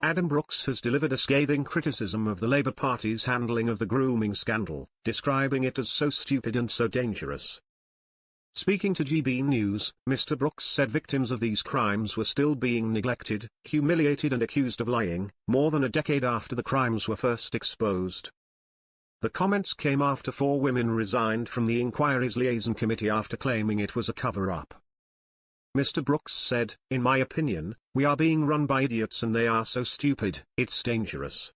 Adam Brooks has delivered a scathing criticism of the Labour Party's handling of the grooming scandal, describing it as so stupid and so dangerous. Speaking to GB News, Mr. Brooks said victims of these crimes were still being neglected, humiliated and accused of lying, more than a decade after the crimes were first exposed. The comments came after 4 women resigned from the inquiry's liaison committee after claiming it was a cover-up. Mr. Brooks said, "In my opinion, we are being run by idiots and they are so stupid, it's dangerous.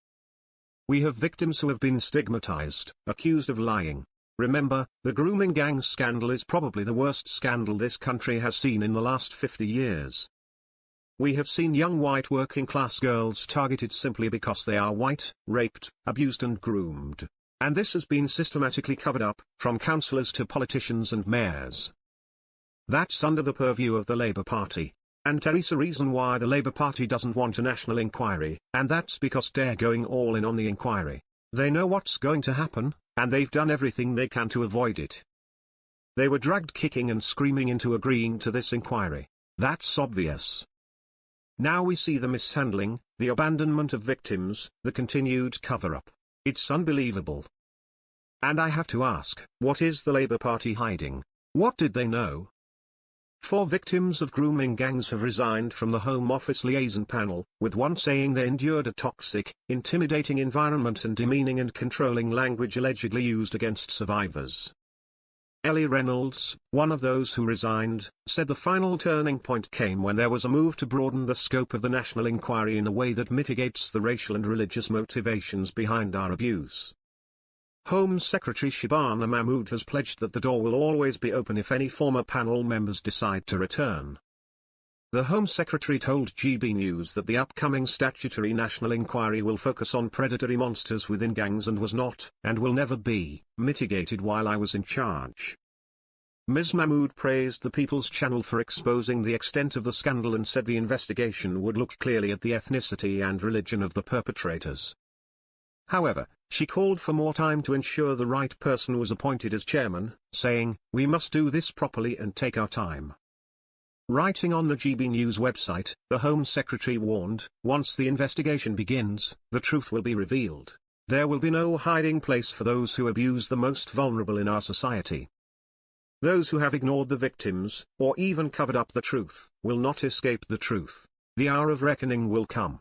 We have victims who have been stigmatized, accused of lying. Remember, the grooming gang scandal is probably the worst scandal this country has seen in the last 50 years. We have seen young white working-class girls targeted simply because they are white, raped, abused and groomed. And this has been systematically covered up, from councillors to politicians and mayors. That's under the purview of the Labour Party. And there's a reason why the Labour Party doesn't want a national inquiry, and that's because they're going all in on the inquiry. They know what's going to happen, and they've done everything they can to avoid it. They were dragged kicking and screaming into agreeing to this inquiry. That's obvious. Now we see the mishandling, the abandonment of victims, the continued cover-up. It's unbelievable. And I have to ask, what is the Labour Party hiding? What did they know? 4 victims of grooming gangs have resigned from the Home Office liaison panel, with one saying they endured a toxic, intimidating environment and demeaning and controlling language allegedly used against survivors. Ellie Reynolds, one of those who resigned, said the final turning point came when there was a move to broaden the scope of the national inquiry in a way that mitigates the racial and religious motivations behind our abuse. Home Secretary Shabana Mahmood has pledged that the door will always be open if any former panel members decide to return. The Home Secretary told GB News that the upcoming statutory national inquiry will focus on predatory monsters within gangs and was not, and will never be, mitigated while I was in charge. Ms. Mahmood praised the People's Channel for exposing the extent of the scandal and said the investigation would look clearly at the ethnicity and religion of the perpetrators. However, she called for more time to ensure the right person was appointed as chairman, saying, "We must do this properly and take our time." Writing on the GB News website, the Home Secretary warned, once the investigation begins, the truth will be revealed. There will be no hiding place for those who abuse the most vulnerable in our society. Those who have ignored the victims, or even covered up the truth, will not escape the truth. The hour of reckoning will come.